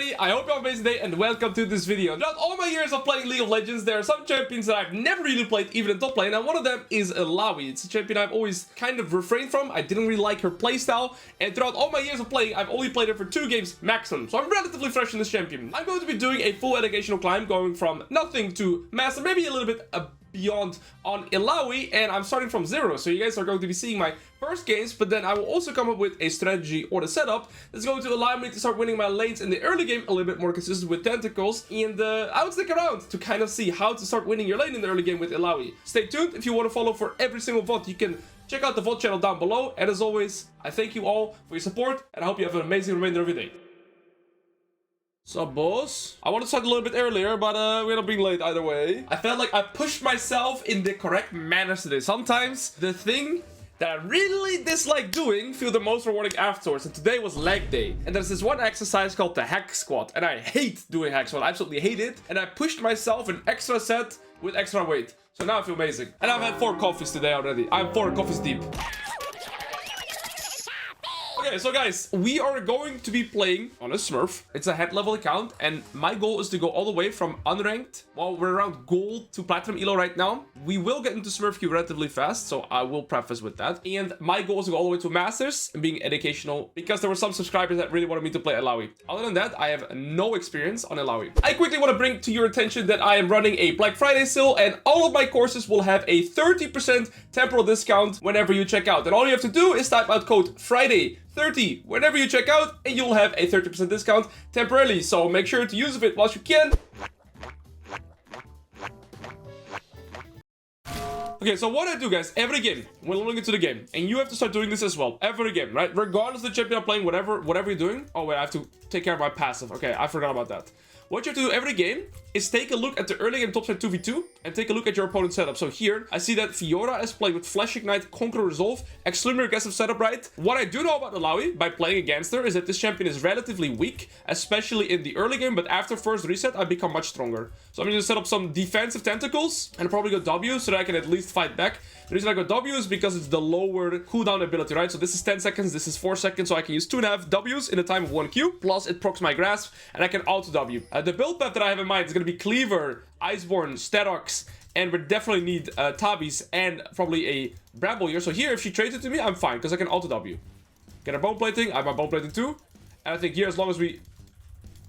everybody, I hope you have an amazing day and welcome to this video. Throughout all my years of playing League of Legends, there are some champions that I've never really played even in top lane, and one of them is Illaoi. It's a champion I've always kind of refrained from. I didn't really like her playstyle, and throughout all my years of playing, I've only played her for 2 games maximum, so I'm relatively fresh in this champion. I'm going to be doing a full educational climb, going from nothing to master, maybe a little bit beyond on Illaoi, and I'm starting from 0, so you guys are going to be seeing my first games, but then I will also come up with a strategy or the setup that's going to allow me to start winning my lanes in the early game a little bit more consistent with tentacles, and I would stick around to kind of see how to start winning your lane in the early game with Illaoi. Stay tuned. If you want to follow for every single VOD, you can check out the VOD channel down below, and as always, I thank you all for your support, and I hope you have an amazing remainder of your day. So, boss, I want to start a little bit earlier, but we're not being late either way. I felt like I pushed myself in the correct manners today. Sometimes the thing that I really dislike doing feel the most rewarding afterwards, and today was leg day. And there's this one exercise called the hack squat, and I hate doing hack squat. I absolutely hate it, and I pushed myself an extra set with extra weight. So now I feel amazing. And I've had 4 coffees today already. I'm 4 coffees deep. Okay, so guys, we are going to be playing on a Smurf. It's a head level account, and my goal is to go all the way from unranked, while we're around gold to platinum elo right now. We will get into Smurf queue relatively fast, so I will preface with that. And my goal is to go all the way to masters and being educational, because there were some subscribers that really wanted me to play Illaoi. Other than that, I have no experience on Illaoi. I quickly want to bring to your attention that I am running a Black Friday sale, and all of my courses will have a 30% temporal discount whenever you check out. And all you have to do is type out code FRIDAY30 whenever you check out, and you'll have a 30% discount temporarily, so make sure to use it whilst you can. Okay, so what I do, guys, every game, when looking into the game, and you have to start doing this as well, every game, right? Regardless of the champion I'm playing, whatever you're doing. Oh wait, I have to take care of my passive. Okay, I forgot about that. What you have to do every game is take a look at the early game topside 2v2 and take a look at your opponent's setup. So here, I see that Fiora is playing with Flash Ignite, Conquer Resolve, extremely aggressive setup, right? What I do know about Illaoi, by playing against her, is that this champion is relatively weak, especially in the early game, but after first reset, I become much stronger. So I'm going to set up some defensive tentacles and probably go W so that I can at least fight back. The reason I go W is because it's the lower cooldown ability, right? So this is 10 seconds, this is 4 seconds, so I can use 2.5 Ws in a time of 1 Q, plus it procs my grasp, and I can auto W. The build path that I have in mind is going to be Cleaver, Iceborne, Sterox, and we definitely need Tabis and probably a Bramble here. So here, if she trades it to me, I'm fine, because I can auto W. Get her bone plating, I have my bone plating too, and I think here, as long as we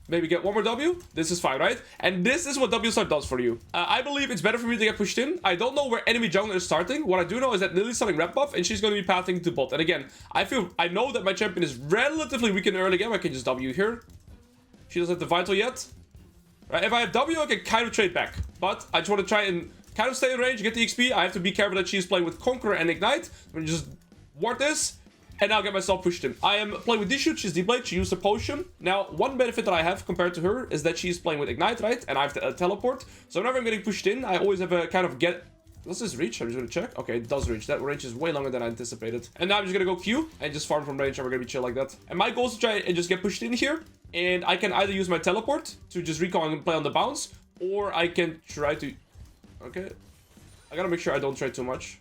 maybe get one more W, this is fine, right? And this is what W start does for you. I believe it's better for me to get pushed in. I don't know where enemy jungler is starting. What I do know is that Lily's starting rep buff, and she's going to be pathing to bot. And again, I know that my champion is relatively weak in the early game. I can just W here. She doesn't have the vital yet. Right? If I have W, I can kind of trade back. But I just want to try and kind of stay in range, get the XP. I have to be careful that she's playing with Conqueror and Ignite. I'm going to just ward this, and now get myself pushed in. I am playing with D-Shoot, she's D-Blade, she used a potion. Now, one benefit that I have compared to her is that she's playing with Ignite, right? And I have to teleport. So whenever I'm getting pushed in, I always have a kind of get... Does this reach? I'm just gonna check. Okay, it does reach. That range is way longer than I anticipated. And now I'm just gonna go Q and just farm from range, and we're gonna be chill like that. And my goal is to try and just get pushed in here. And I can either use my teleport to just recall and play on the bounce, or I can try to... Okay. I gotta make sure I don't trade too much.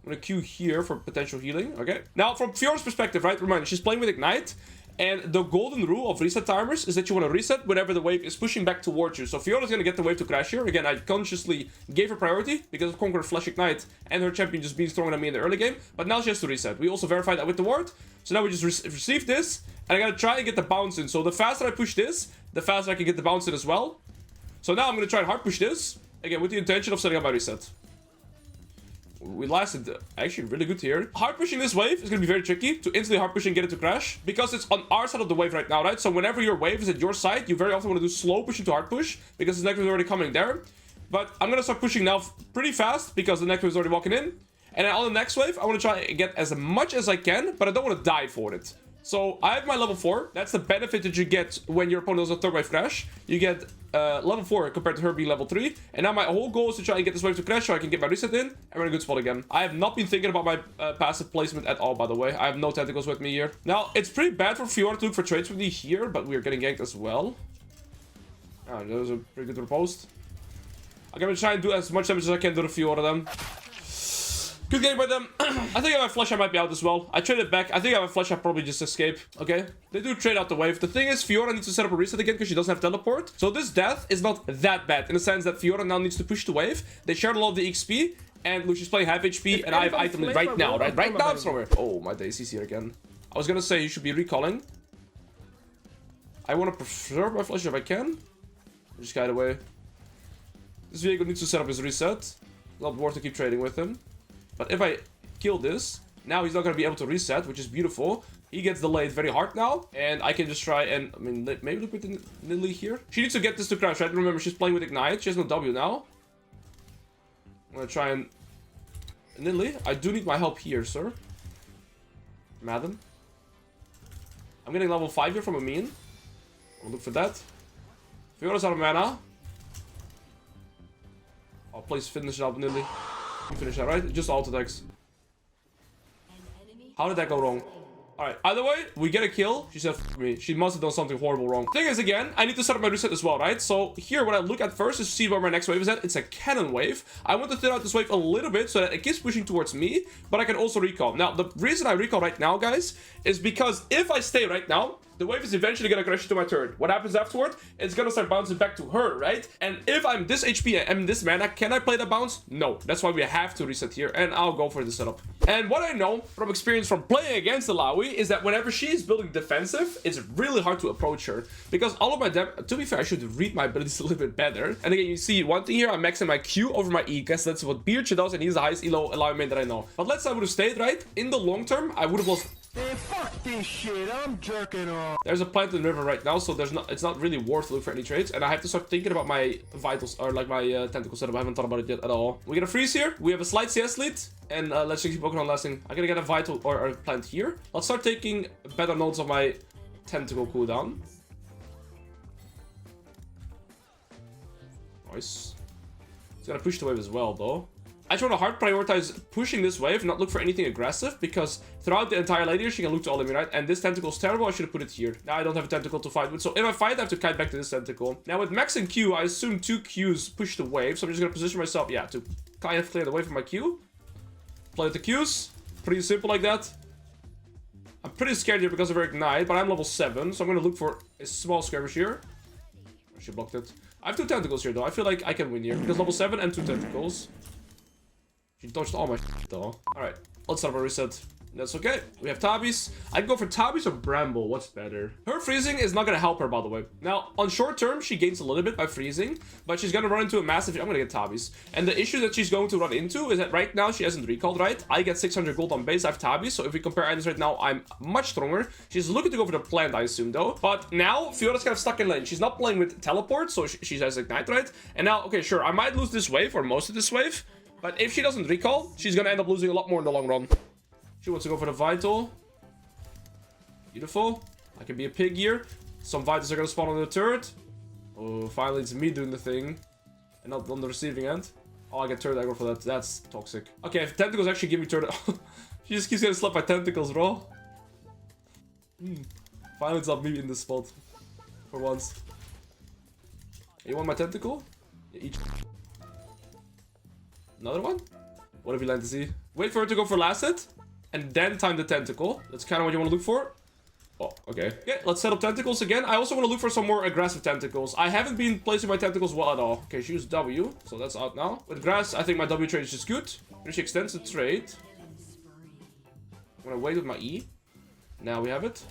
I'm gonna Q here for potential healing. Okay. Now, from Fiora's perspective, right? Remember, she's playing with Ignite. And the golden rule of reset timers is that you want to reset whenever the wave is pushing back towards you. So Fiora's going to get the wave to crash here. Again, I consciously gave her priority because of Conqueror, Flash Ignite, and her champion just being stronger than me in the early game. But now she has to reset. We also verified that with the ward. So now we just receive this, and I got to try and get the bounce in. So the faster I push this, the faster I can get the bounce in as well. So now I'm going to try and hard push this, again, with the intention of setting up my reset. We lasted actually really good here. Hard pushing this wave is going to be very tricky to instantly hard push and get it to crash, because it's on our side of the wave right now, right? So whenever your wave is at your side, you very often want to do slow push into hard push, because the next wave is already coming there. But I'm going to start pushing now pretty fast, because the next wave is already walking in. And then on the next wave, I want to try and get as much as I can, but I don't want to die for it. So I have my level 4. That's the benefit that you get when your opponent does a third wave crash. You get level 4 compared to her being level 3. And now my whole goal is to try and get this wave to crash so I can get my reset in, and we're in a good spot again. I have not been thinking about my passive placement at all, by the way. I have no tentacles with me here. Now, it's pretty bad for Fiora to look for trades with me here, but we are getting ganked as well. Oh, that was a pretty good riposte. I'm gonna try and do as much damage as I can to the Fiora then. Good game by them. I think if I flush, I might be out as well. I traded back. I think if I flush, I'll probably just escape. Okay. They do trade out the wave. The thing is, Fiora needs to set up a reset again because she doesn't have teleport. So this death is not that bad in the sense that Fiora now needs to push the wave. They shared a lot of the XP. And Lucia's playing half HP. And I have item right now. Right now, I'm somewhere. Oh, my Daisy's here again. I was going to say you should be recalling. I want to preserve my flush if I can. Just guide away. This Viego needs to set up his reset. Not worth to keep trading with him. But if I kill this, now he's not going to be able to reset, which is beautiful. He gets delayed very hard now. And I can just try and, I mean, maybe look with Lily here. She needs to get this to crash, right? Remember, she's playing with Ignite. She has no W now. I'm going to try and... Lily, I do need my help here, sir. Madam. I'm getting level 5 here from Amin. I'll look for that. Fiora's out of mana. I'll please finish it up, Lily. You finish that, right? Just alt attacks. How did that go wrong? Alright, either way, we get a kill. She said, F me. She must have done something horrible wrong. Thing is, again, I need to set up my reset as well, right? So here, what I look at first is to see where my next wave is at. It's a cannon wave. I want to thin out this wave a little bit so that it keeps pushing towards me, but I can also recall. Now, the reason I recall right now, guys, is because if I stay right now, the wave is eventually gonna crash into my turret. What happens afterward? It's gonna start bouncing back to her, right? And if I'm this HP and this mana, can I play that bounce? No. That's why we have to reset here, and I'll go for the setup. And what I know from experience from playing against Illaoi is that whenever she's building defensive, it's really hard to approach her. Because all of my to be fair, I should read my abilities a little bit better. And again, you see one thing here, I'm maxing my Q over my E, because that's what Beardche does, and he's the highest Illaoi main that I know. But let's say I would have stayed, right? In the long term, I would have lost... Man, fuck this shit, I'm jerking off. There's a plant in the river right now, so it's not really worth looking for any trades, and I have to start thinking about my vitals, or like my tentacle setup. I haven't thought about it yet at all. We get a freeze here, we have a slight CS lead, and let's just keep working on lasting. I'm gonna get a vital or a plant here. Let's start taking better notes of my tentacle cooldown. Nice. It's gonna push the wave as well, though. I just want to hard prioritize pushing this wave, not look for anything aggressive, because throughout the entire lane here, she can look to all of me, right? And this tentacle is terrible, I should have put it here. Now I don't have a tentacle to fight with, so if I fight, I have to kite back to this tentacle. Now with max and Q, I assume 2 Qs push the wave, so I'm just going to position myself, yeah, to kind of clear the way from my Q. Play with the Qs, pretty simple like that. I'm pretty scared here because of her Ignite, but I'm level 7, so I'm going to look for a small skirmish here. She blocked it. I have 2 tentacles here, though. I feel like I can win here, because level 7 and 2 tentacles. She dodged all my shit, though. Alright, let's start a reset. That's okay. We have Tabis. I can go for Tabis or Bramble. What's better? Her freezing is not going to help her, by the way. Now, on short term, she gains a little bit by freezing, but she's going to run into a massive... I'm going to get Tabis. And the issue that she's going to run into is that right now, she hasn't recalled, right? I get 600 gold on base. I have Tabis, so if we compare items right now, I'm much stronger. She's looking to go for the plant, I assume, though. But now, Fiora's kind of stuck in lane. She's not playing with teleport, so she has Ignite, right? And now, okay, sure, I might lose this wave, or most of this wave. But if she doesn't recall, she's going to end up losing a lot more in the long run. She wants to go for the Vital. Beautiful. I can be a pig here. Some Vitals are going to spawn on the turret. Oh, finally it's me doing the thing. And not on the receiving end. Oh, I get turret aggro for that. That's toxic. Okay, if tentacles actually give me turret... She just keeps getting slapped by tentacles, bro. Finally it's not me in this spot. For once. You want my tentacle? Yeah, each... Another one? What have you like to see? Wait for her to go for last hit. And then time the tentacle. That's kind of what you want to look for. Oh, okay. Okay, let's set up tentacles again. I also want to look for some more aggressive tentacles. I haven't been placing my tentacles well at all. Okay, she used W. So that's out now. With grass, I think my W trade is just good. And she extends the trade. I'm going to wait with my E. Now we have it.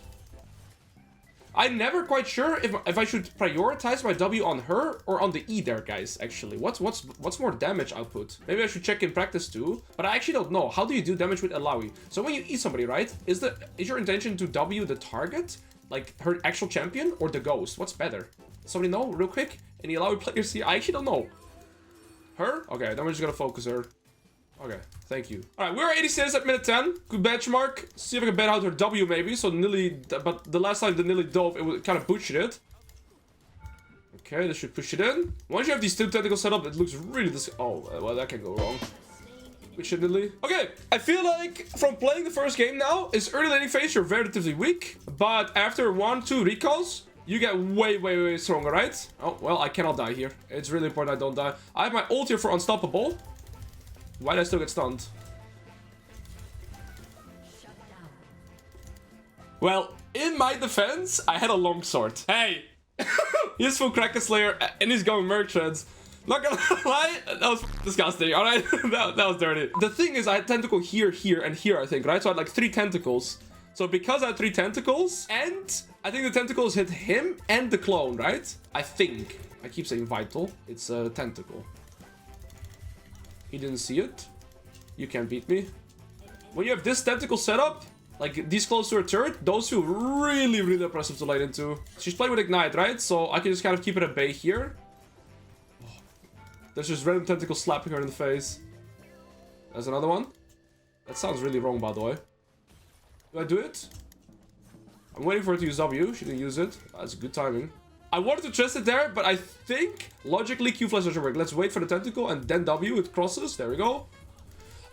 I'm never quite sure if I should prioritize my W on her or on the E there, guys, actually. What's more damage output? Maybe I should check in practice too, but I actually don't know. How do you do damage with Illaoi? So when you E somebody, right, is your intention to W the target, like her actual champion, or the ghost? What's better? Somebody know real quick? Any Illaoi players here? I actually don't know. Her? Okay, then we're just gonna focus her. Okay, thank you. Alright, we're 86 at minute 10. Good benchmark. See if I can bet out her W maybe. So Nilly, but the last time the Nilly dove, it kind of butchered it. Okay, this should push it in. Once you have these 2 tentacles set up, it looks really oh, well, that can go wrong. Push it, Nilly. Okay, I feel like from playing the first game now, is early laning phase, you're relatively weak. But after 1-2 recalls, you get way stronger, right? Oh, well, I cannot die here. It's really important I don't die. I have my ult here for unstoppable. Why did I still get stunned? Well, in my defense, I had a longsword. Hey, he's full Cracker Slayer and he's going merchants. Not gonna lie, that was disgusting, alright? that was dirty. The thing is, I had tentacle here, here, and here, I think, right? So I had like 3 tentacles. So because I had 3 tentacles, and I think the tentacles hit him and the clone, right? I think. I keep saying vital. It's a tentacle. He didn't see it. You can't beat me. When you have this tentacle setup, like these close to her turret, those feel really, really oppressive to light into. She's playing with Ignite, right? So I can just kind of keep it at bay here. There's just random tentacles slapping her in the face. There's another one. That sounds really wrong, by the way. Do I do it? I'm waiting for her to use W. She didn't use it. That's good timing. I wanted to trust it there, but I think logically Q flash doesn't work. Let's wait for the tentacle and then W. It crosses. There we go.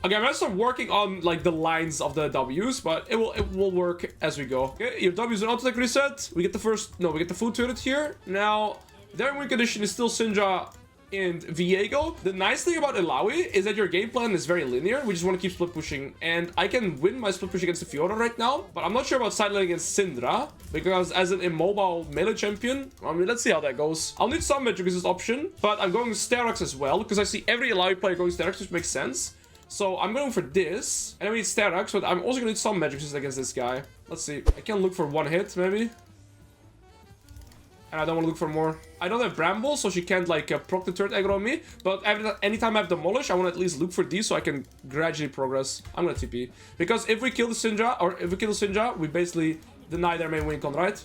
Okay, I'm gonna start working on like the lines of the W's, but it will work as we go. Okay, your W's an auto-attack reset. We get the food turret here. Now, their win condition is still Syndra and Viego. The nice thing about Illaoi is that your game plan is very linear. We just want to keep split pushing, and I can win my split push against the Fiora right now, but I'm not sure about side lane against Syndra, because as an immobile melee champion, I mean, let's see how that goes. I'll need some magic resist option, but I'm going Sterox as well, because I see every Illaoi player going Sterox, which makes sense. So I'm going for this, and I need Sterox, but I'm also going to need some magic resist against this guy. Let's see. I can look for 1 hit, maybe. And I don't want to look for more. I don't have Bramble, so she can't like proc the turret aggro on me. But anytime I have Demolish, I want to at least look for these so I can gradually progress. I'm gonna TP. Because if we kill the Syndra, we basically deny their main win con, right?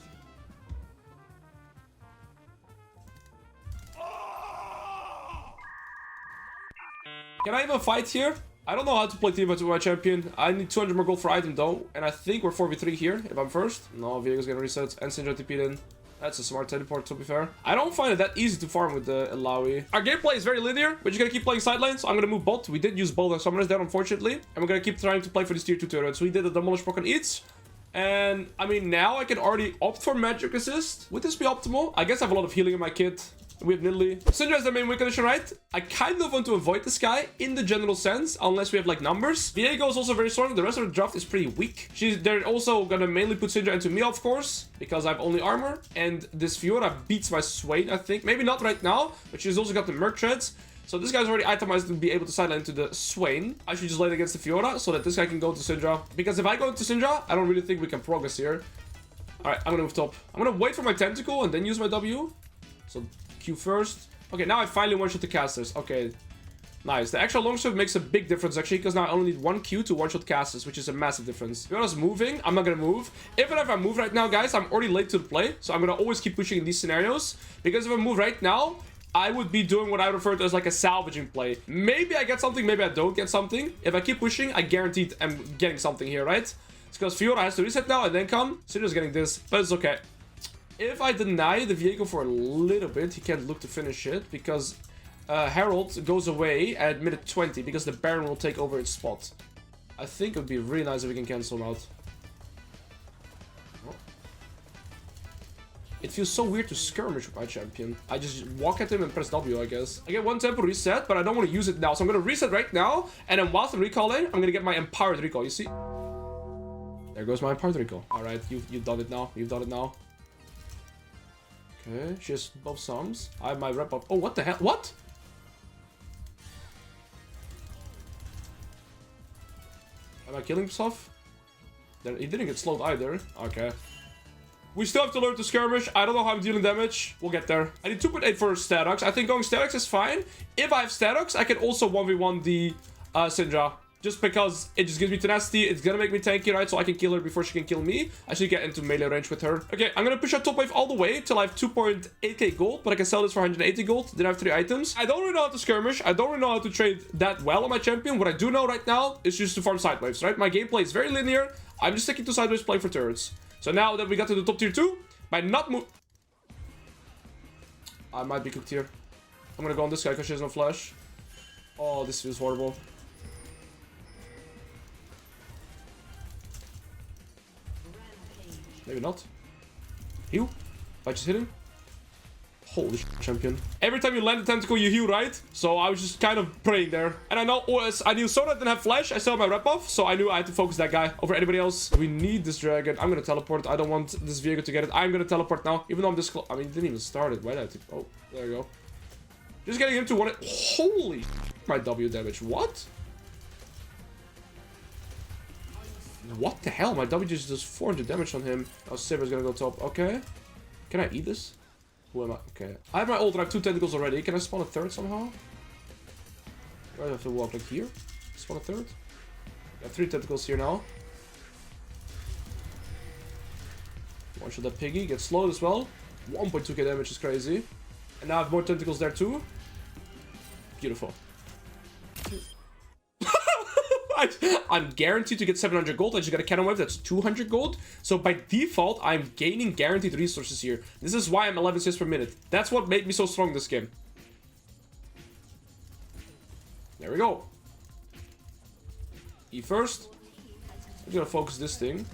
Can I even fight here? I don't know how to play team fights with my champion. I need 200 more gold for item though. And I think we're 4v3 here, if I'm first. No, Viego's gonna reset and Syndra TP'd in. That's a smart teleport, to be fair. I don't find it that easy to farm with the Illaoi. Our gameplay is very linear. We're just gonna keep playing side lane, so I'm gonna move bot. We did use both our summoners there, unfortunately. And we're gonna keep trying to play for these tier 2 turrets. We did the Demolish proc on each. And, I mean, now I can already opt for magic assist. Would this be optimal? I guess I have a lot of healing in my kit. We have Nidalee. Syndra is the main win condition, right? I kind of want to avoid this guy in the general sense, unless we have like numbers. Viego is also very strong. The rest of the draft is pretty weak. They're also gonna mainly put Syndra into me, of course, because I have only armor. And this Fiora beats my Swain, I think. Maybe not right now, but she's also got the Merc Treads. So this guy's already itemized to be able to sideline to the Swain. I should just lane against the Fiora so that this guy can go to Syndra. Because if I go into Syndra, I don't really think we can progress here. Alright, I'm gonna move top. I'm gonna wait for my tentacle and then use my W. So Q first. Okay, now I finally one-shot the casters. Okay, nice. The extra longsword makes a big difference, actually, because now I only need 1 Q to one-shot casters, which is a massive difference. Fiora's moving. I'm not gonna move. Even if I move right now, guys, I'm already late to the play, so I'm gonna always keep pushing in these scenarios, because if I move right now, I would be doing what I refer to as like a salvaging play. Maybe I get something, maybe I don't get something. If I keep pushing, I guaranteed I'm getting something here, right? It's because Fiora has to reset now and then come. Syndra's getting this, but it's okay. If I deny the Viego for a little bit, he can't look to finish it, because Herald goes away at minute 20, because the Baron will take over its spot. I think it would be really nice if we can cancel him out. Oh. It feels so weird to skirmish with my champion. I just walk at him and press W, I guess. I get 1 tempo reset, but I don't want to use it now, so I'm going to reset right now, and then whilst I'm recalling, I'm going to get my Empowered Recall, you see? There goes my Empowered Recall. Alright, you've done it now. You've done it now. Okay, she has both sums. I have my rep up. Oh, what the hell? What? Am I killing stuff? He didn't get slowed either. Okay. We still have to learn to skirmish. I don't know how I'm dealing damage. We'll get there. I need 2.8 for Statox. I think going Statox is fine. If I have Statox, I can also 1v1 the Syndra. Just because it just gives me tenacity, it's gonna make me tanky, right? So I can kill her before she can kill me. I should get into melee range with her. Okay, I'm gonna push out top wave all the way till I have 2.8k gold, but I can sell this for 180 gold. Then I have 3 items. I don't really know how to skirmish. I don't really know how to trade that well on my champion. What I do know right now is just to farm side waves, right? My gameplay is very linear. I'm just sticking to side waves, playing for turrets. So now that we got to the top tier 2, by not move... I might be cooked here. I'm gonna go on this guy because she has no flash. Oh, this feels horrible. Maybe not. Heal. If I just hit him. Holy shit, champion. Every time you land a tentacle, you heal, right? So I was just kind of praying there. And I know I knew Sona didn't have flash. I still have my rep buff, so I knew I had to focus that guy over anybody else. We need this dragon. I'm gonna teleport. I don't want this Viego to get it. I'm gonna teleport now, even though I'm this close. I mean, it didn't even start it. Why did I? Oh, there you go. Just getting him to one. Holy my W damage. What? What the hell? My W just does 400 damage on him. Oh, Saber's gonna go top. Okay. Can I eat this? Who am I? Okay. I have my ult and I have 2 tentacles already. Can I spawn a third somehow? Do I have to walk like here? Spawn a third? I have 3 tentacles here now. One shot that piggy. Gets slowed as well. 1.2k damage is crazy. And now I have more tentacles there too. Beautiful. I'm guaranteed to get 700 gold. I just got a cannon wave. That's 200 gold. So by default, I'm gaining guaranteed resources here. This is why I'm 11 assists per minute. That's what made me so strong this game. There we go. E first. I'm gonna focus this thing.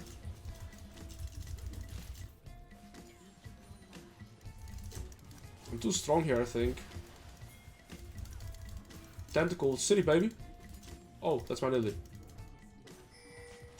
I'm too strong here, I think. Tentacle city, baby. Oh, that's my Lily.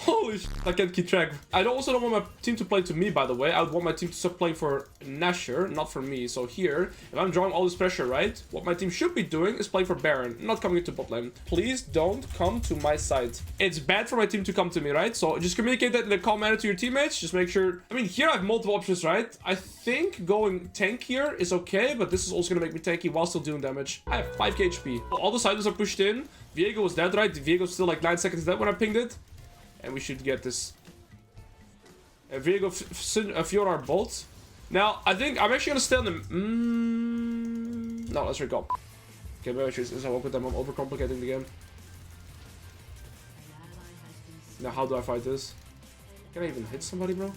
Holy shit, I can't keep track. I also don't want my team to play to me, by the way. I would want my team to stop playing for Nasher, not for me. So here, if I'm drawing all this pressure, right? What my team should be doing is playing for Baron, not coming into bot lane. Please don't come to my side. It's bad for my team to come to me, right? So just communicate that in a calm manner to your teammates. Just make sure... I mean, here I have multiple options, right? I think going tank here is okay, but this is also going to make me tanky while still doing damage. I have 5k HP. All the sides are pushed in. Viego was dead, right? Viego's still like 9 seconds dead when I pinged it. And we should get this. Viego, Fiora are both. Now, I think I'm actually gonna stay on the... No, let's recall. Okay, maybe I should walk with them. I'm overcomplicating the game. Now, how do I fight this? Can I even hit somebody, bro?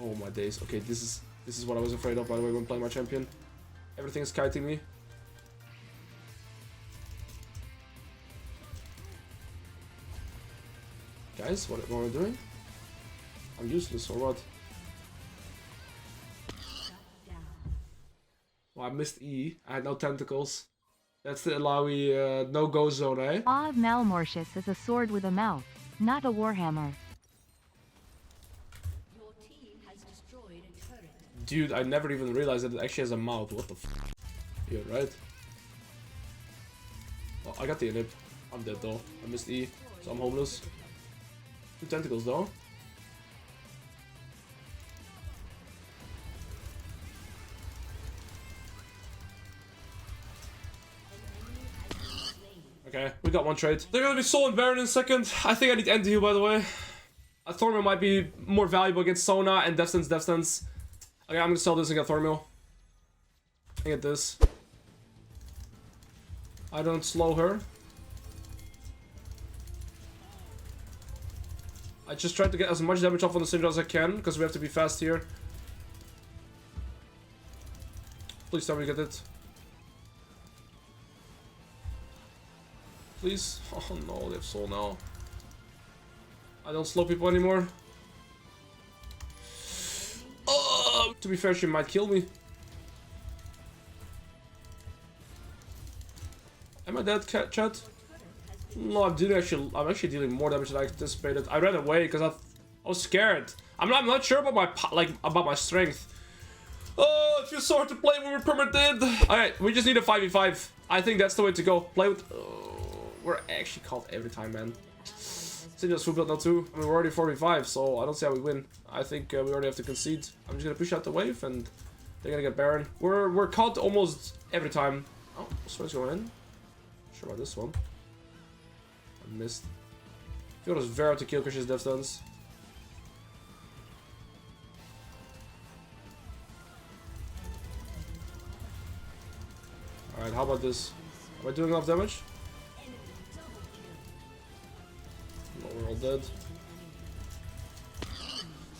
Oh my days. Okay, this is what I was afraid of, by the way, when playing my champion. Everything is kiting me. Guys, what am I doing? I'm useless or what? Oh, I missed E. I had no tentacles. That's the Illaoi no-go zone, eh? Of Malmortius is a sword with a mouth, not a warhammer. Your team has destroyed a turret. Dude, I never even realized that it actually has a mouth. What the f? Yeah, right? Oh, I got the inhib. I'm dead though. I missed E, so I'm homeless. 2 tentacles though. Okay, we got one trade. They're gonna be Soul and Baron in a second. I think I need end heal, by the way. A Thornmail might be more valuable against Sona and Death Stance. Okay, I'm gonna sell this and get Thornmail. I get this. I don't slow her. I just tried to get as much damage off on the Syndra as I can, because we have to be fast here. Please tell me to get it. Please. Oh no, they have soul now. I don't slow people anymore. Oh, to be fair, she might kill me. Am I dead, chat? No, I'm actually dealing more damage than I anticipated. I ran away because I was scared. I'm not sure about my strength. Oh, it feels so hard to play when we're permitted. Alright, we just need a 5v5. I think that's the way to go. Play with... we're actually caught every time, man. Syndra's full build now too. I mean, we're already 4v5, so I don't see how we win. I think we already have to concede. I'm just gonna push out the wave, and they're gonna get Baron. We're caught almost every time. Oh, Sweat's going in. Not sure about this one. I missed. Fiora's very hard to kill because she's death stuns. Alright, how about this? Am I doing enough damage? No, we're all dead.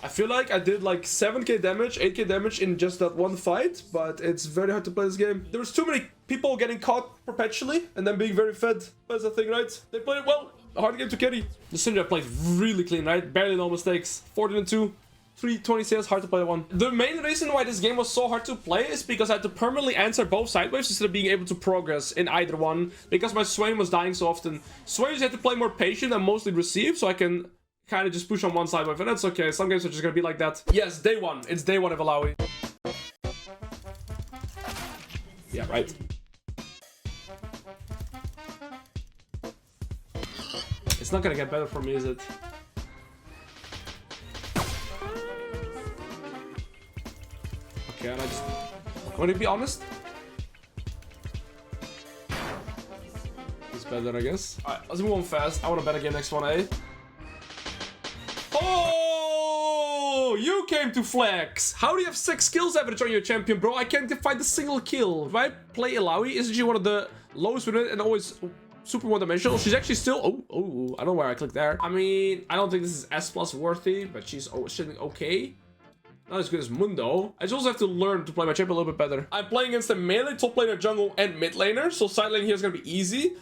I feel like I did like 7k damage, 8k damage in just that one fight, but it's very hard to play this game. There was too many people getting caught perpetually and then being very fed. That's the thing, right? They played it well. A hard game to carry. The Syndra played really clean, right? Barely no mistakes. 14-2. 320 CS, hard to play one. The main reason why this game was so hard to play is because I had to permanently answer both side waves instead of being able to progress in either one. Because my Swain was dying so often. Swain had to play more patient and mostly receive, so I can kind of just push on one side wave, and that's okay. Some games are just gonna be like that. Yes, day one. It's day one of Illaoi. Yeah, right. It's not gonna get better for me, is it? Okay, and I just... Want to be honest? It's better, I guess. Alright, let's move on fast. I want to bet again next one, eh? Oh! You came to flex! How do you have 6 kills average on your champion, bro? I can't find a single kill. If I play Illaoi, isn't she one of the lowest with it and always super one-dimensional? She's actually still... Oh, I don't know where I clicked there. I mean, I don't think this is S+ worthy, but she's okay. Not as good as Mundo. I just also have to learn to play my champion a little bit better. I'm playing against a melee, top laner, jungle, and mid laner, so side lane here is gonna be easy.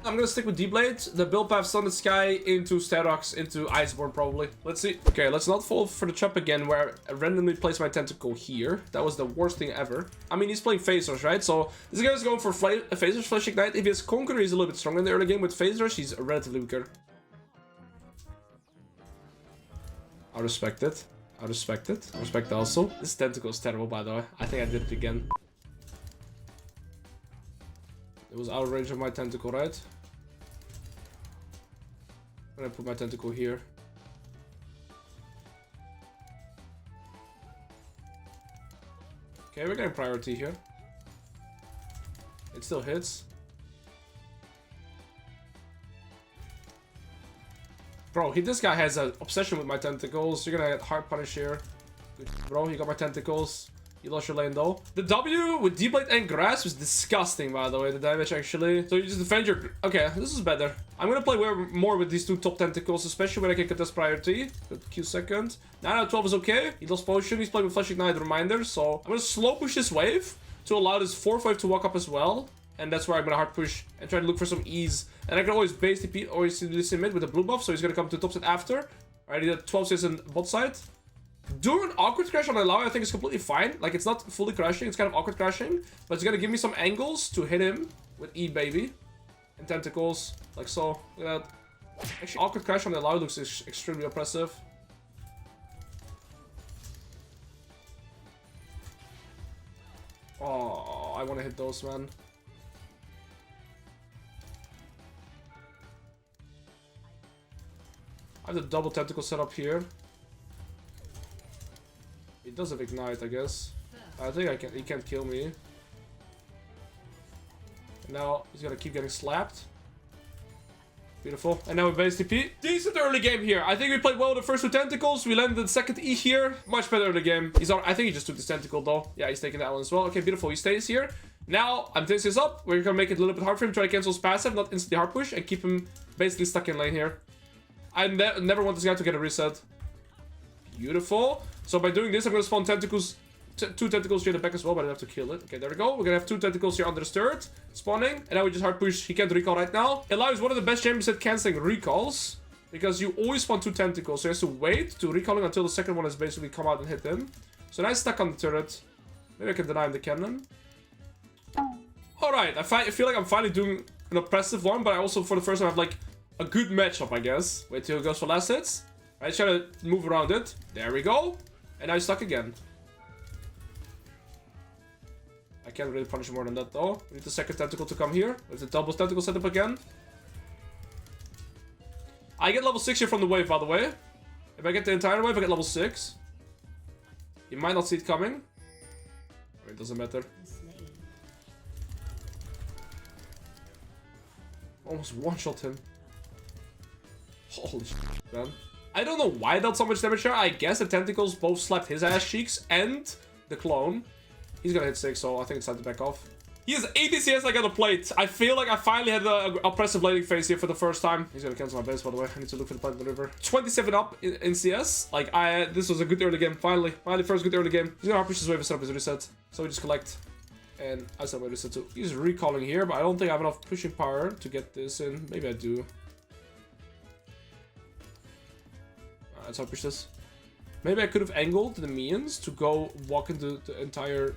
I'm gonna stick with D-Blade, the build path Sun and Sky into Starox, into Iceborne probably. Let's see. Okay, let's not fall for the trap again where I randomly place my tentacle here. That was the worst thing ever. I mean, he's playing Phasers, right? So this guy is going for Phasers Flash Ignite. If he has Conqueror, he's a little bit stronger in the early game. With Phasers, he's relatively weaker. I respect it. I respect it. I respect it also. This tentacle is terrible, by the way. I think I did it again. It was out of range of my tentacle, right? I'm gonna put my tentacle here. Okay, we're getting priority here. It still hits. Bro, this guy has an obsession with my tentacles. You're gonna get hard punish here. Good, bro, you got my tentacles. You lost your lane though. The W with D-Blade and Grass was disgusting, by the way, the damage actually. So you just defend your... Okay, this is better. I'm gonna play way more with these 2 top tentacles, especially when I can get this priority. Good Q second. 9 out of 12 is okay. He lost potion. He's playing with Flash Ignite Reminder. So I'm gonna slow push this wave to allow this 4th wave to walk up as well. And that's where I'm gonna hard push and try to look for some ease. And I can always base TP or see this in mid with the blue buff, so he's gonna come to top side after. Alright, he did 12 CS in bot side. Doing an awkward crash on Illaoi I think is completely fine. Like, it's not fully crashing, it's kind of awkward crashing. But it's gonna give me some angles to hit him with E, baby. And tentacles, like so. Look at that. Actually, awkward crash on Illaoi looks extremely oppressive. Oh, I wanna hit those, man. I have the double tentacle set up here. He does have Ignite, I guess. I think he can't kill me. And now he's gonna keep getting slapped. Beautiful. And now we base TP. Decent early game here. I think we played well with the first 2 tentacles. We landed the second E here. Much better early game. I think he just took this tentacle though. Yeah, he's taking that one as well. Okay, beautiful. He stays here. Now I'm taking this up. We're gonna make it a little bit hard for him. Try to cancel his passive, not instantly hard push, and keep him basically stuck in lane here. I never want this guy to get a reset. Beautiful. So by doing this, I'm gonna spawn tentacles, 2 tentacles here in the back as well, but I have to kill it. Okay, there we go. We're gonna have 2 tentacles here under the turret, spawning, and now we just hard push. He can't recall right now. Alois is one of the best champions at canceling recalls, because you always spawn 2 tentacles, so he has to wait to recalling until the second one has basically come out and hit him. So now he's stuck on the turret. Maybe I can deny him the cannon. Alright, I feel like I'm finally doing an oppressive one, but I also, for the first time, have like a good matchup, I guess. Wait till it goes for last hits. I try to move around it. There we go. And now he's stuck again. I can't really punish more than that though. We need the second tentacle to come here. With the double tentacle setup again. I get level 6 here from the wave, by the way. If I get the entire wave, I get level 6. You might not see it coming. It doesn't matter. Almost one-shot him. Holy shit, man. I don't know why I dealt so much damage here. I guess the tentacles both slapped his ass cheeks and the clone. He's gonna hit 6, so I think it's time to back off. He has 80 CS like on the plate. I feel like I finally had the oppressive laning phase here for the first time. He's gonna cancel my base, by the way. I need to look for the plant in the river. 27 up in CS. Like, this was a good early game. Finally, first good early game. He's gonna push his wave and set up his reset. So we just collect. And I set my reset too. He's recalling here, but I don't think I have enough pushing power to get this in. Maybe I do. Let's push this. Maybe I could have angled the minions to go walk into the entire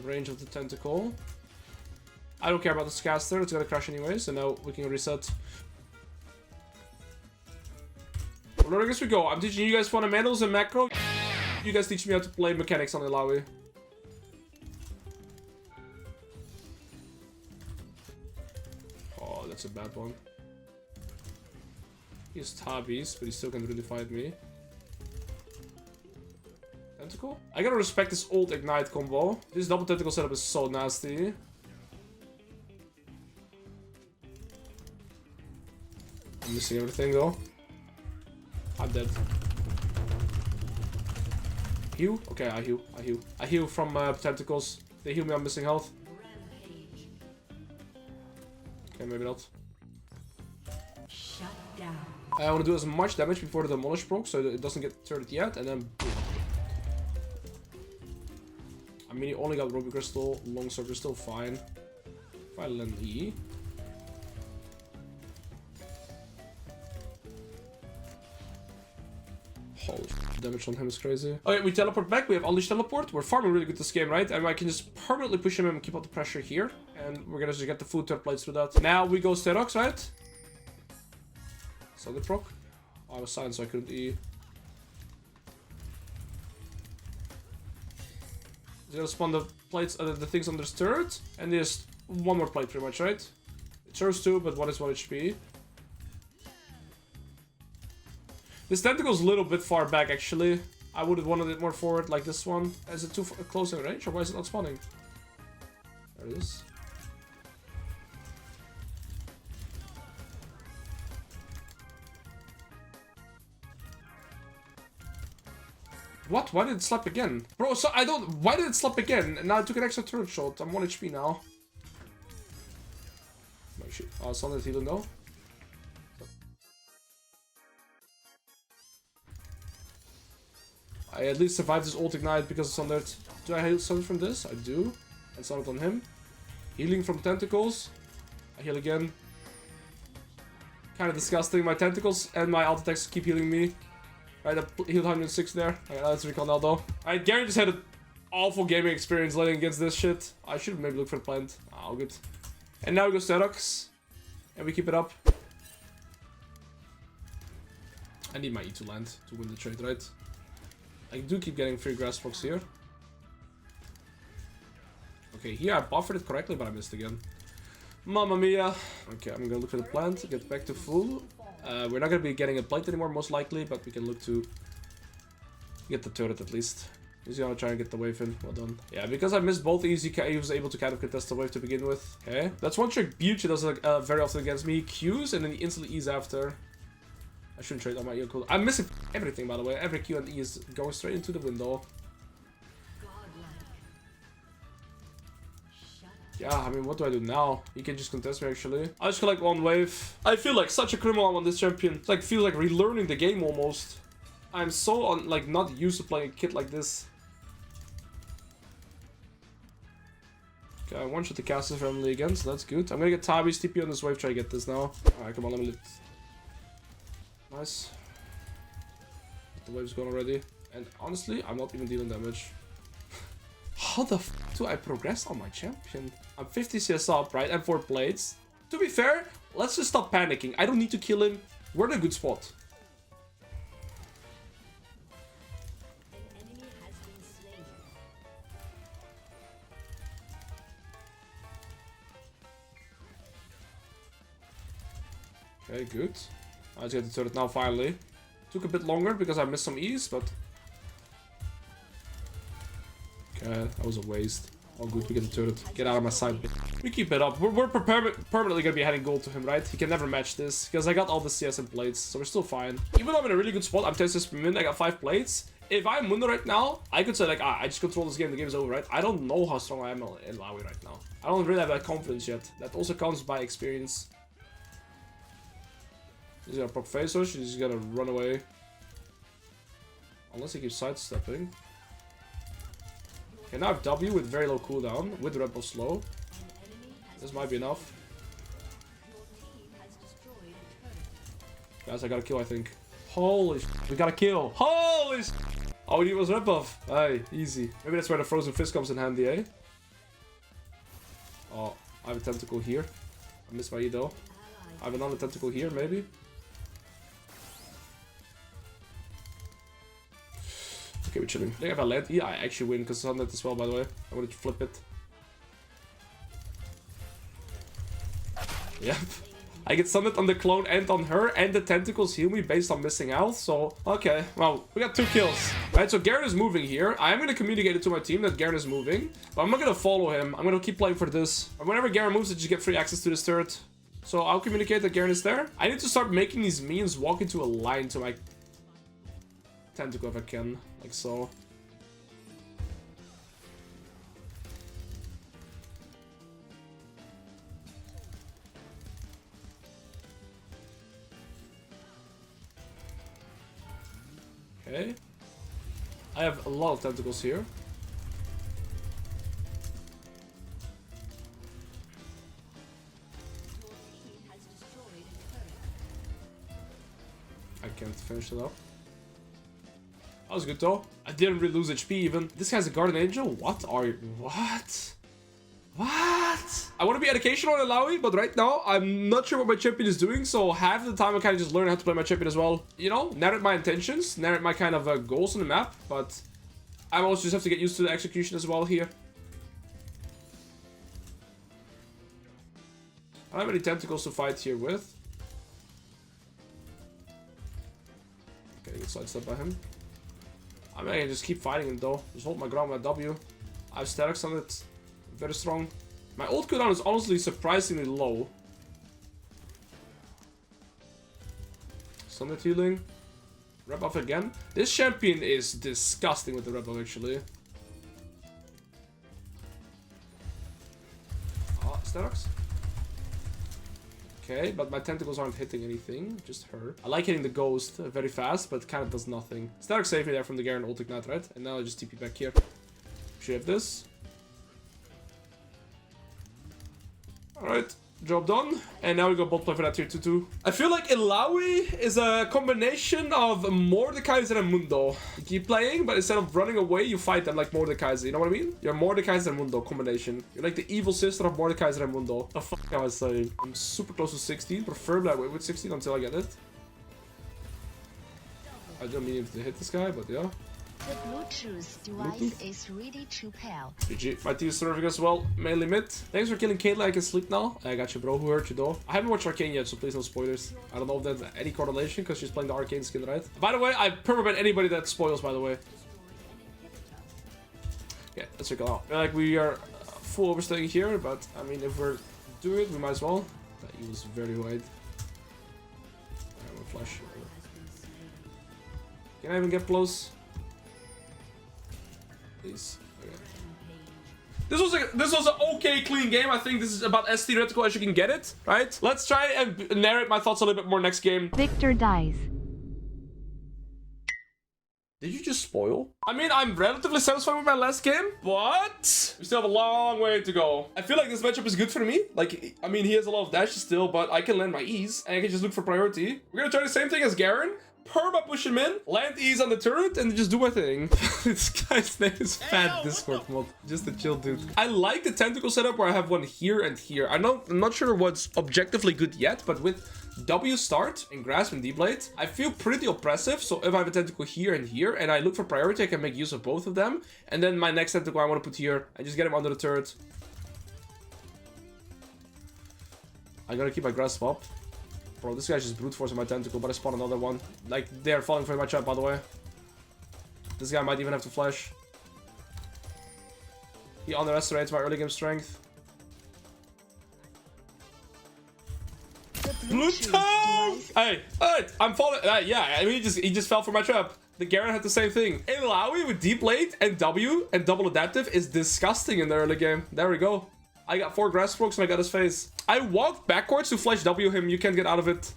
range of the tentacle. I don't care about this caster, it's gonna crash anyway, so now we can reset. Well, I guess we go. I'm teaching you guys fundamentals and macro. You guys teach me how to play mechanics on Illaoi. Oh, that's a bad one. He has tabbies, but he still can't really fight me. Tentacle? I gotta respect this old ignite combo. This double tentacle setup is so nasty. I'm missing everything though. I'm dead. Heal? Okay, I heal. I heal. I heal from tentacles. They heal me, I'm missing health. Okay, maybe not. Shut down. I want to do as much damage before the demolish proc so that it doesn't get turret yet, and then boom. I mean, he only got Ruby Crystal. Longsword is still fine. If I land E. Holy damage on him is crazy. Okay, we teleport back. We have Unleash Teleport. We're farming really good this game, right? And I can just permanently push him and keep up the pressure here. And we're gonna just get the full turret plates through that. Now we go Sterox, right? Solid proc. Oh, I was silent, so I couldn't E. He's gonna spawn the plates, the things on this turret, and there's one more plate pretty much, right? It shows two, but one is 1 HP. This tentacle's a little bit far back, actually. I would have wanted it more forward, like this one. Is it too close in range, or why is it not spawning? There it is. What? Why did it slap again? Bro, so I don't... Why did it slap again? And now I took an extra turret shot. I'm 1 HP now. No shit. Oh, Sunder's healing though. I at least survived this ult ignite because of Sunder. Do I heal something from this? I do. And Sunder on him. Healing from tentacles. I heal again. Kind of disgusting. My tentacles and my alt attacks keep healing me. Right, I healed 106 there. Alright, let's recall now though. Alright, Gary just had an awful gaming experience landing against this shit. I should maybe look for the plant. Oh, good. And now we go Sterox. And we keep it up. I need my E to land to win the trade, right? I do keep getting free grass fox here. Okay, here I buffered it correctly, but I missed again. Mamma mia. Okay, I'm gonna look for the plant, get back to full. We're not gonna be getting a plate anymore, most likely, but we can look to get the turret at least. He's gonna try and get the wave in. Well done. Yeah, because I missed both E's, he was able to kind of contest the wave to begin with. Okay, that's one trick Beauty does very often against me. He Qs and then he instantly E's after. I shouldn't trade on my E-cool. I'm missing everything, by the way. Every Q and E is going straight into the window. Yeah, I mean, what do I do now? He can just contest me, actually. I just collect 1 wave. I feel like such a criminal on this champion. It's like, feels like relearning the game, almost. I'm so, not used to playing a kit like this. Okay, I one-shot the caster friendly again, so that's good. I'm gonna get Tabi's TP on this wave, try to get this now. Alright, come on, let me lift. Nice. The wave's gone already. And honestly, I'm not even dealing damage. How the f do I progress on my champion? I'm 50 CS up, right? And 4 plates. To be fair, let's just stop panicking. I don't need to kill him. We're in a good spot. Okay, good. Let's get the turret now, finally. Took a bit longer because I missed some E's, but... Okay, that was a waste. Oh good, we get the turret. Get out of my sight. We keep it up. We're permanently gonna be heading gold to him, right? He can never match this, because I got all the CS and plates, so we're still fine. Even though I'm in a really good spot, I'm 10 CS per minute, I got 5 plates. If I'm winner right now, I could say like, I just control this game, the game is over, right? I don't know how strong I am in Illaoi right now. I don't really have that confidence yet. That also comes by experience. He's gonna proc phasers, he's gonna run away. Unless he keeps sidestepping. Okay, now I have W with very low cooldown, with Red Bull slow. This might be enough. Guys, I got a kill, I think. Holy shit. We got a kill. Holy shit. All we need was red buff. Hey, easy. Maybe that's where the frozen fist comes in handy, eh? Oh, I have a tentacle here. I missed my E though. I have another tentacle here, maybe. Okay, we're chilling. I think if I land E, I actually win because it's on that as well, by the way. I wanted to flip it. Yep. I get stunned on the clone and on her, and the tentacles heal me based on missing health. So, okay. Well, we got 2 kills. Right, so Garen is moving here. I am going to communicate it to my team that Garen is moving. But I'm not going to follow him. I'm going to keep playing for this. And whenever Garen moves, I just get free access to this turret. So I'll communicate that Garen is there. I need to start making these minions walk into a line to my tentacle if I can. Like so. Okay. I have a lot of tentacles here. I can't finish it up. That was good though. I didn't really lose HP even. This guy's a Guardian Angel? What are you? What? What? I want to be educational on Illaoi, but right now I'm not sure what my champion is doing, so half the time I kind of just learn how to play my champion as well. You know, narrate my intentions, narrate my kind of goals on the map, but I also just have to get used to the execution as well here. I don't have any tentacles to fight here with. Okay, good sidestep by him. I mean, I can just keep fighting him though. Just hold my ground with my W. I have statics on it. Very strong. My ult cooldown is honestly surprisingly low. Summit healing. Red buff again. This champion is disgusting with the red buff actually. Oh, statics. Okay, but my tentacles aren't hitting anything, just her. I like hitting the ghost very fast, but kind of does nothing. Static saved me there from the Garen ult ignite, right? And now I just TP back here. Should have this. Alright, job done. And now we go bot play for that tier 2-2. I feel like Illaoi is a combination of Mordekaiser and Mundo. You keep playing, but instead of running away, you fight them like Mordekaiser. You know what I mean? You're Mordekaiser and Mundo combination. You're like the evil sister of Mordekaiser and Mundo. The fuck am I saying? I'm super close to 16. Preferably I wait with 16 until I get it. I don't mean to hit this guy, but yeah. The Bluetooth device is ready to pair. GG. My team is serving as well, mainly mid. Thanks for killing Caitlyn, I can sleep now. I got you, bro. Who hurt you, though? I haven't watched Arcane yet, so please no spoilers. I don't know if there's any correlation, because she's playing the Arcane skin, right? By the way, I permaban anybody that spoils, by the way. Okay, let's check it out. I feel like we are full overstaying here, but, I mean, if we're doing it, we might as well. That was very wide. I'm gonna flash. Can I even get close? Please. Okay. This was an okay clean game. I think this is about as theoretical as you can get it, right? Let's try and narrate my thoughts a little bit more next game. Victor dies. Did you just spoil? I mean, I'm relatively satisfied with my last game, but we still have a long way to go. I feel like this matchup is good for me. Like, I mean, he has a lot of dashes still, but I can land my E's and I can just look for priority. We're gonna try the same thing as Garen. Perma push him in, land E's on the turret, and just do my thing. This guy's name is Fat Discord mod. Just a chill dude. I like the tentacle setup where I have one here and here. I'm not sure what's objectively good yet, but with W start and grasp and D-blade, I feel pretty oppressive. So if I have a tentacle here and here, and I look for priority, I can make use of both of them. And then my next tentacle I want to put here, and just get him under the turret. I gotta keep my grasp up. Bro, this guy's just brute forcing my tentacle, but I spawned another one. Like, they're falling for my trap, by the way. This guy might even have to flash. He underestimates my early game strength. Bluetooth! Hey, I'm falling. Yeah, I mean, he just fell for my trap. The Garen had the same thing. Illaoi with deep blade and W and double adaptive is disgusting in the early game. There we go. I got 4 grass strokes and I got his face. I walked backwards to flash W him. You can't get out of it.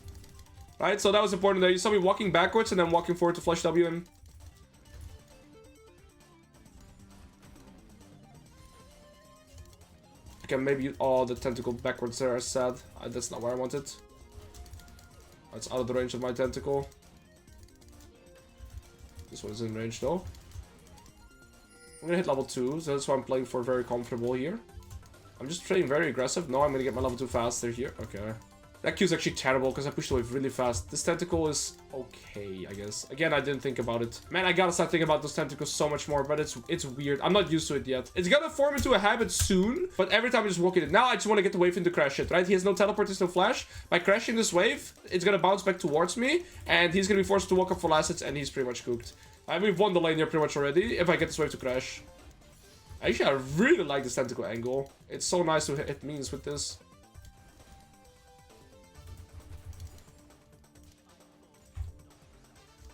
Right? So that was important there. You saw me walking backwards and then walking forward to flash W him. I can maybe... Oh, the tentacle backwards there is sad. That's not where I want it. That's out of the range of my tentacle. This one's in range though. I'm gonna hit level 2, so that's why I'm playing for very comfortable here. I'm just playing very aggressive. No, I'm gonna get my level 2 faster here. Okay. That Q is actually terrible because I pushed the wave really fast. This tentacle is okay, I guess. Again, I didn't think about it. Man, I gotta start thinking about those tentacles so much more, but it's weird. I'm not used to it yet. It's gonna form into a habit soon, but every time I just walk in it. Now I just want to get the wave in to crash it, right? He has no teleport, there's no flash. By crashing this wave, it's gonna bounce back towards me, and he's gonna be forced to walk up for last hits, and he's pretty much cooked. We've won the lane here pretty much already, if I get this wave to crash. Actually, I really like this tentacle angle. It's so nice to hit minions with this.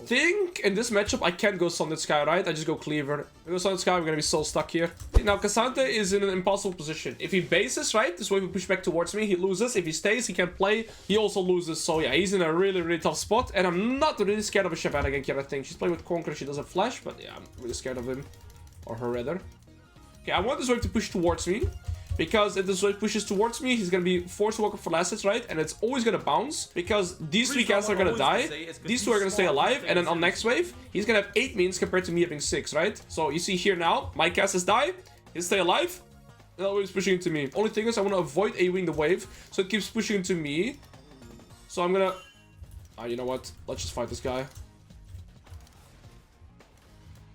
I think in this matchup I can't go Sunlit Sky, right? I just go Cleaver. If I go Sunlit Sky, I'm gonna be so stuck here. Now, Cassante is in an impossible position. If he bases, right, this wave will push back towards me, he loses. If he stays, he can play, he also loses. So yeah, he's in a really, really tough spot. And I'm not really scared of a Shenanigan here, I think. She's playing with Conqueror, she does have Flash, but yeah, I'm really scared of him. Or her, rather. Okay, I want this wave to push towards me. Because if this wave pushes towards me, he's gonna be forced to walk up for last hits, right? And it's always gonna bounce, because these 3 casters are gonna die, these 2 are gonna stay alive, and then on next wave, he's gonna have 8 minions compared to me having 6, right? So you see here now, my casters die, he'll stay alive, and always pushing into me. Only thing is, I want to avoid AoEing the wave, so it keeps pushing into me. So I'm gonna... you know what? Let's just fight this guy. I'm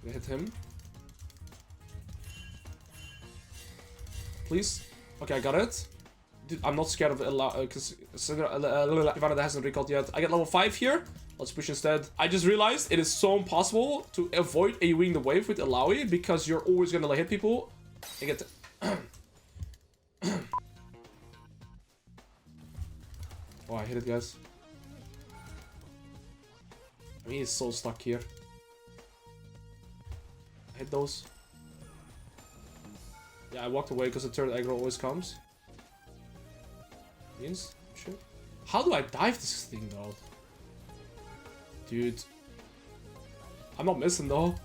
gonna hit him. Please. Okay, I got it. Dude, I'm not scared of Illaoi because Ivana hasn't recalled yet. I get level 5 here. Let's push instead. I just realized it is so impossible to avoid AoEing the wave with Illaoi because you're always gonna like, hit people and get. Oh, I hit it, guys. I mean, he's so stuck here. I hit those. Yeah, I walked away because the third aggro always comes. Means shit. How do I dive this thing though? Dude. I'm not missing though.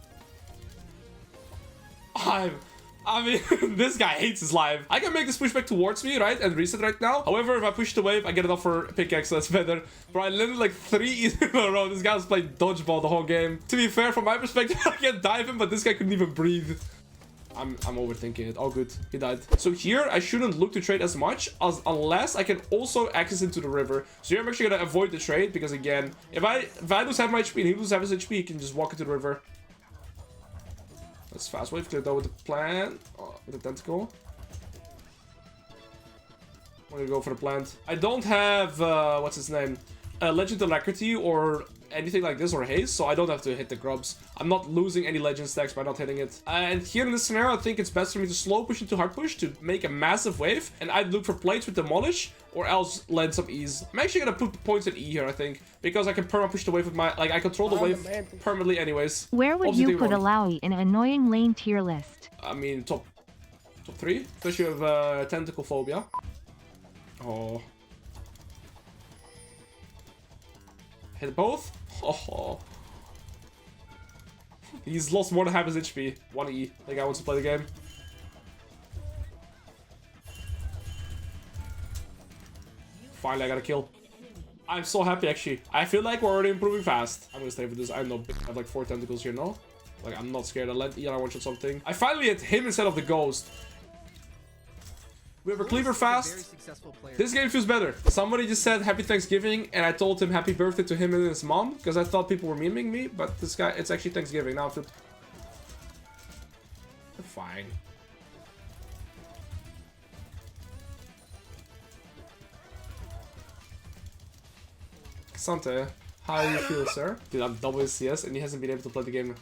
I mean, this guy hates his life. I can make this push back towards me, right? And reset right now. However, if I push the wave, I get it off for pickaxe, so that's better. Bro, I landed like 3 in a row. This guy was playing dodgeball the whole game. To be fair, from my perspective, I can dive him, but this guy couldn't even breathe. I'm overthinking it. Oh, good. He died. So here, I shouldn't look to trade as much unless I can also access into the river. So here, I'm actually going to avoid the trade because, again, if I lose half my HP and he loses half his HP, he can just walk into the river. Let's fast wave. Clear though with the plan. Oh, with the tentacle. I'm going to go for the plant. I don't have, what's his name? Legend Alacrity or anything like this or haste, so I don't have to hit the grubs. I'm not losing any legend stacks by not hitting it. And here in this scenario, I think it's best for me to slow push into hard push to make a massive wave, and I'd look for plates with demolish or else land some ease. I'm actually gonna put points at E here, I think, because I can perma push the wave with my, like, I control the wave permanently anyways. Where would you put Illaoi in an annoying lane tier list? I mean, top 3, especially with tentacle phobia. Oh. Hit both? Oh. He's lost more than half his HP. 1E. The guy wants to play the game. Finally, I got a kill. I'm so happy, actually. I feel like we're already improving fast. I'm gonna stay with this. I have like 4 tentacles here now. Like, I'm not scared. I let E and I one-shot something. I finally hit him instead of the ghost. We have a cleaver fast. This game feels better. Somebody just said happy Thanksgiving and I told him happy birthday to him and his mom because I thought people were memeing me, but this guy, it's actually Thanksgiving. Now I feel fine. Sante, how do you feel, sir? Dude, I'm double CS and he hasn't been able to play the game.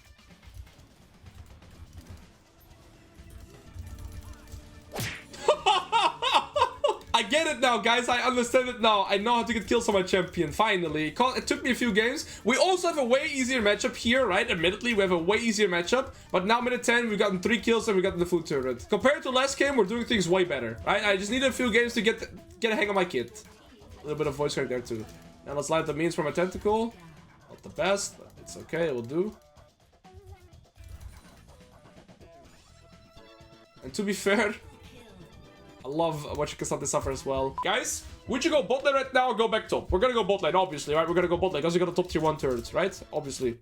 I get it now, guys. I understand it now. I know how to get kills on my champion, finally. It took me a few games. We also have a way easier matchup here, right? Admittedly, we have a way easier matchup. But now minute 10, we've gotten 3 kills and we got the food turret. Compared to last game, we're doing things way better, right? I just needed a few games to get a hang of my kit. A little bit of voice crack there too. Now let's light the means for my tentacle. Not the best, but it's okay. It will do. And to be fair, I love watching Cassante suffer as well. Guys, would you go bot lane right now or go back top? We're gonna go bot lane, obviously, right? We're gonna go bot lane because we got a top tier 1 turret, right? Obviously.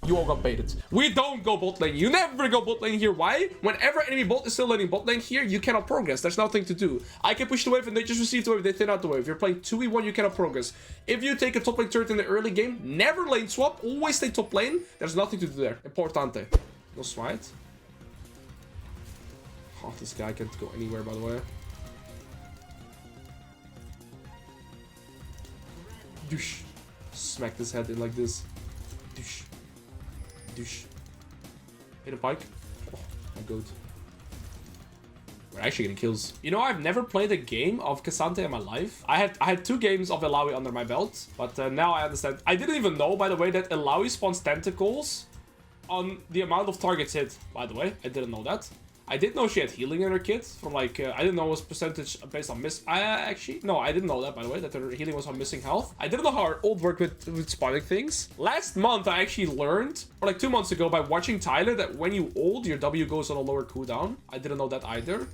You all got baited. We don't go bot lane. You never go bot lane here. Why? Whenever enemy bot is still laning bot lane here, you cannot progress. There's nothing to do. I can push the wave and they just receive the wave. They thin out the wave. If you're playing 2v1, you cannot progress. If you take a top lane turret in the early game, never lane swap. Always stay top lane. There's nothing to do there. Importante. No smite. Oh, this guy can't go anywhere, by the way. Douche. Smack this head in like this. Douche. Douche. Hit a pike. Oh my god. We're actually getting kills. You know, I've never played a game of Cassante in my life. I had 2 games of Illaoi under my belt, but now I understand. I didn't even know, by the way, that Illaoi spawns tentacles on the amount of targets hit. By the way, I didn't know that. I did know she had healing in her kit from like, I didn't know it was percentage based on miss. Actually, no, I didn't know that, by the way, that her healing was on missing health. I didn't know how her ult worked with spawning things. Last month, I actually learned, or like 2 months ago, by watching Tyler, that when you ult, your W goes on a lower cooldown. I didn't know that either.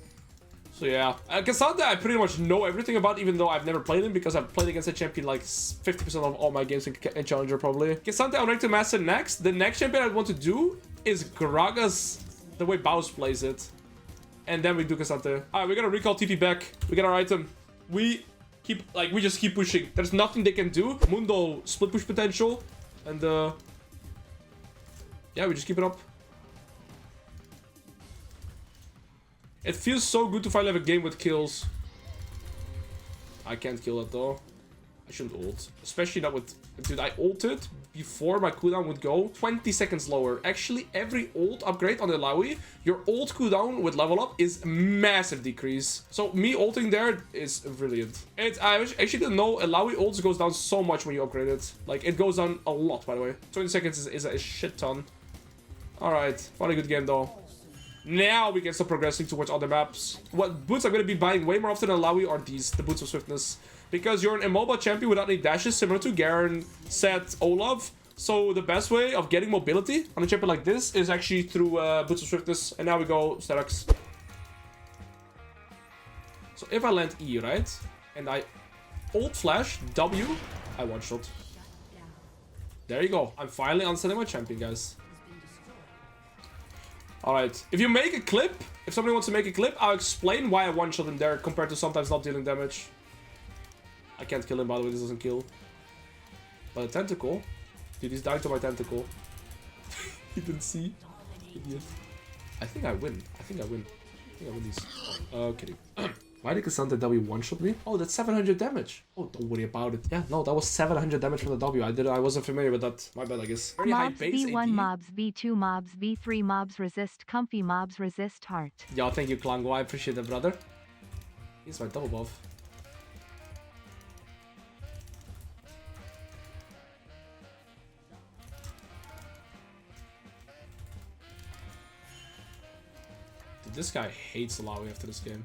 So yeah, Cassandra I pretty much know everything about, even though I've never played him, because I've played against a champion like 50% of all my games in Challenger, probably. Cassandra on rank to master next. The next champion I want to do is Gragas, the way Baus plays it. And then we do Cassandra. Alright, we're gonna recall TP back. We get our item. We just keep pushing. There's nothing they can do. Mundo split push potential. And yeah, we just keep it up. It feels so good to finally have a game with kills. I can't kill it though. I shouldn't ult. Especially not with... Dude, I ulted before my cooldown would go 20 seconds lower. Actually, every ult upgrade on Illaoi, your ult cooldown with level up is massive decrease. So me ulting there is brilliant. I actually didn't know Illaoi ults goes down so much when you upgrade it. Like, it goes down a lot, by the way. 20 seconds is a shit ton. Alright, fun a good game though. Now we can start progressing towards other maps. What boots I'm going to be buying way more often than Illaoi are these, the boots of swiftness. Because you're an immobile champion without any dashes, similar to Garen, Set, Olaf. So the best way of getting mobility on a champion like this is actually through boots of swiftness. And now we go Sterak's. So if I land E, right? And I ult flash, W, I one shot. There you go. I'm finally understanding my champion, guys. Alright, if you make a clip, if somebody wants to make a clip, I'll explain why I one-shot him there compared to sometimes not dealing damage. I can't kill him, by the way, this doesn't kill. But a tentacle? Dude, he's dying to my tentacle. He didn't see. Idiot. I think I win. I think I win these. Kidding. Why did Cassandra W one-shot me? Oh, that's 700 damage. Oh, don't worry about it. Yeah, no, that was 700 damage from the W. I wasn't familiar with that. My bad, I guess. Very high Mobs base V1 AD. mobs V2 mobs V3 mobs resist comfy mobs resist heart. Yo, thank you, Klango. I appreciate that, brother. He's my double buff. Dude, this guy hates Alois after this game.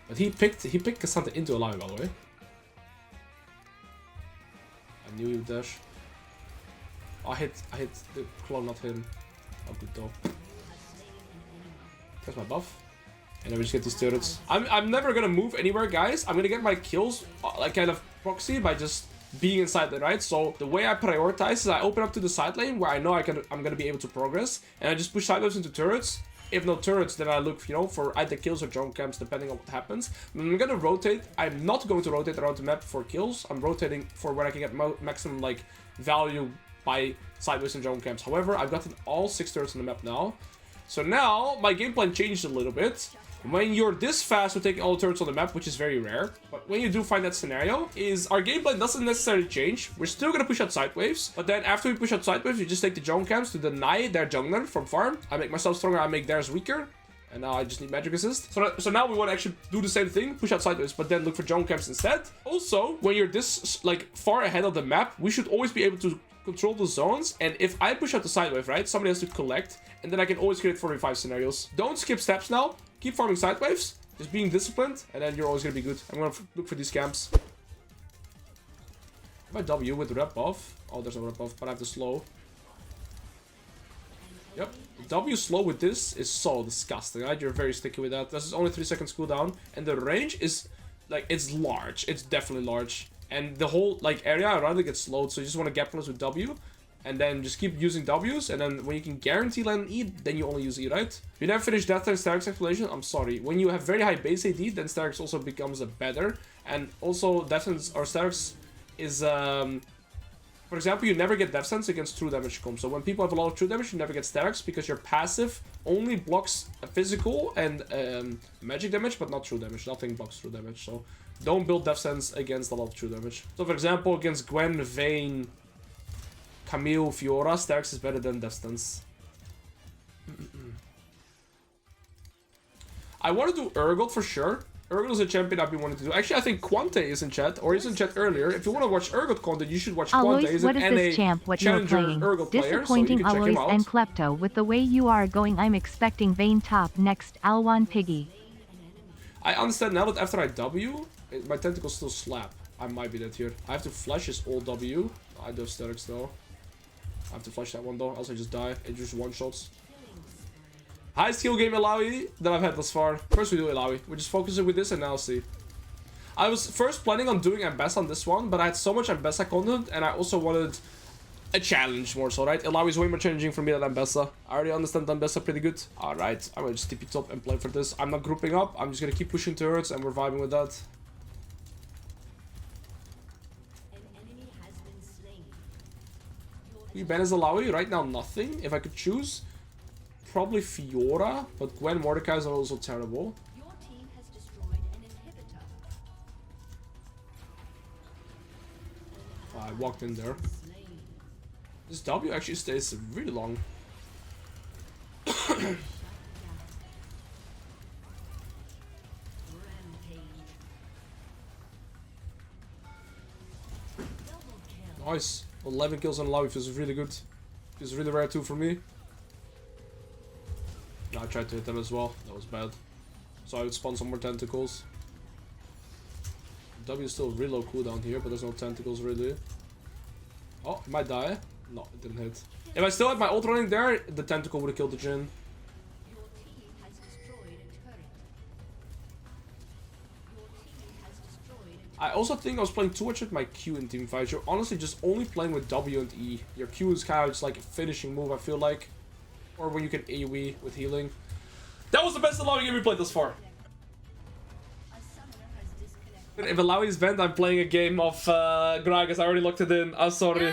But he picked Cassandra into Alois, by the way. I knew he would dash. Oh, I hit the clone, not him. Oh, good though. There's my buff. And then we just get these turrets. I'm never gonna move anywhere, guys. I'm gonna get my kills like kind of proxy by just being inside the right. So the way I prioritize is I open up to the side lane where I know I'm gonna be able to progress, and I just push sideways into turrets. If no turrets, then I look, you know, for either kills or jump camps, depending on what happens. I'm gonna rotate. I'm not going to rotate around the map for kills. I'm rotating for where I can get maximum like value by sideways and jump camps. However, I've gotten all 6 turrets on the map now. So now my game plan changed a little bit. When you're this fast with taking all the turrets on the map, which is very rare, but when you do find that scenario, is our gameplay doesn't necessarily change. We're still gonna push out side waves, but then after we push out side waves, we just take the jungle camps to deny their jungler from farm. I make myself stronger, I make theirs weaker, and now I just need magic assist. So now we want to actually do the same thing, push out side waves, but then look for jungle camps instead. Also, when you're this like far ahead of the map, we should always be able to control the zones, and if I push out the side wave, right, somebody has to collect, and then I can always create 4v5 scenarios. Don't skip steps now. Keep farming side waves, just being disciplined, and then you're always gonna be good. I'm gonna look for these camps. My W with rep buff. Oh, there's no rep buff, but I have the slow. Yep, W slow with this is so disgusting, right? You're very sticky with that. This is only 3 seconds cooldown, and the range is like, it's large. It's definitely large, and the whole like area around it gets slowed. So you just want to gap close with W. and then just keep using W's, and then when you can guarantee land E, then you only use E, right? If you never finish Death and Starix explanation, I'm sorry. When you have very high base AD, then Starix also becomes a better, and also Death or Starix is, for example, you never get Death Sense against true damage comp. So when people have a lot of true damage, you never get Starix because your passive only blocks physical and magic damage, but not true damage. Nothing blocks true damage, so don't build Death Sense against a lot of true damage. So for example, against Gwen, Vayne, Camille, Fiora, Starix is better than Death Sense. I want to do Urgot for sure. Urgot is a champion I've been wanting to do. Actually, I think Quante is in chat, or is in chat earlier. If you want to watch Urgot content, you should watch Quante. Alois, He's what an is NA this champ what you're challenger playing? Urgot player, so you Disappointing can check him Alois out. and Klepto. With the way you are going, I'm expecting Vayne top next. Alwan Piggy. I understand now that after I W, my tentacles still slap. I might be dead here. I have to flash his old W. I do have statics though. I have to flash that one though, else I just die. It just one-shots. Highest skill game Illaoi that I've had thus far. First we do Illaoi. We just focus it with this and now see. I was first planning on doing Ambessa on this one, but I had so much Ambessa content and I also wanted a challenge more so, right? Illaoi is way more challenging for me than Ambessa. I already understand Ambessa pretty good. Alright, I'm gonna just TP top and play for this. I'm not grouping up. I'm just gonna keep pushing turrets and we're vibing with that. We ban as Illaoi? Right now nothing. If I could choose, probably Fiora, but Gwen Mordecai is also terrible. Your team has destroyed an inhibitor. I walked in there. This W actually stays really long. Nice. 11 kills on Illaoi feels really good. Feels really rare too for me. No, I tried to hit them as well. That was bad. So I would spawn some more tentacles. W is still really low cooldown here, but there's no tentacles really. Oh, it might die. No, it didn't hit. If I still had my ult running there, the tentacle would have killed the Jhin. Your team has destroyed a turret. Your team has destroyed a I also think I was playing too much with my Q in team fights. You're honestly just only playing with W and E. Your Q is kind of just like a finishing move, I feel like. Or when you can AoE with healing. That was the best Illaoi game we played thus far. summoner has disconnected. If Illaoi is banned, I'm playing a game of Gragas. I already locked it in. I'm sorry.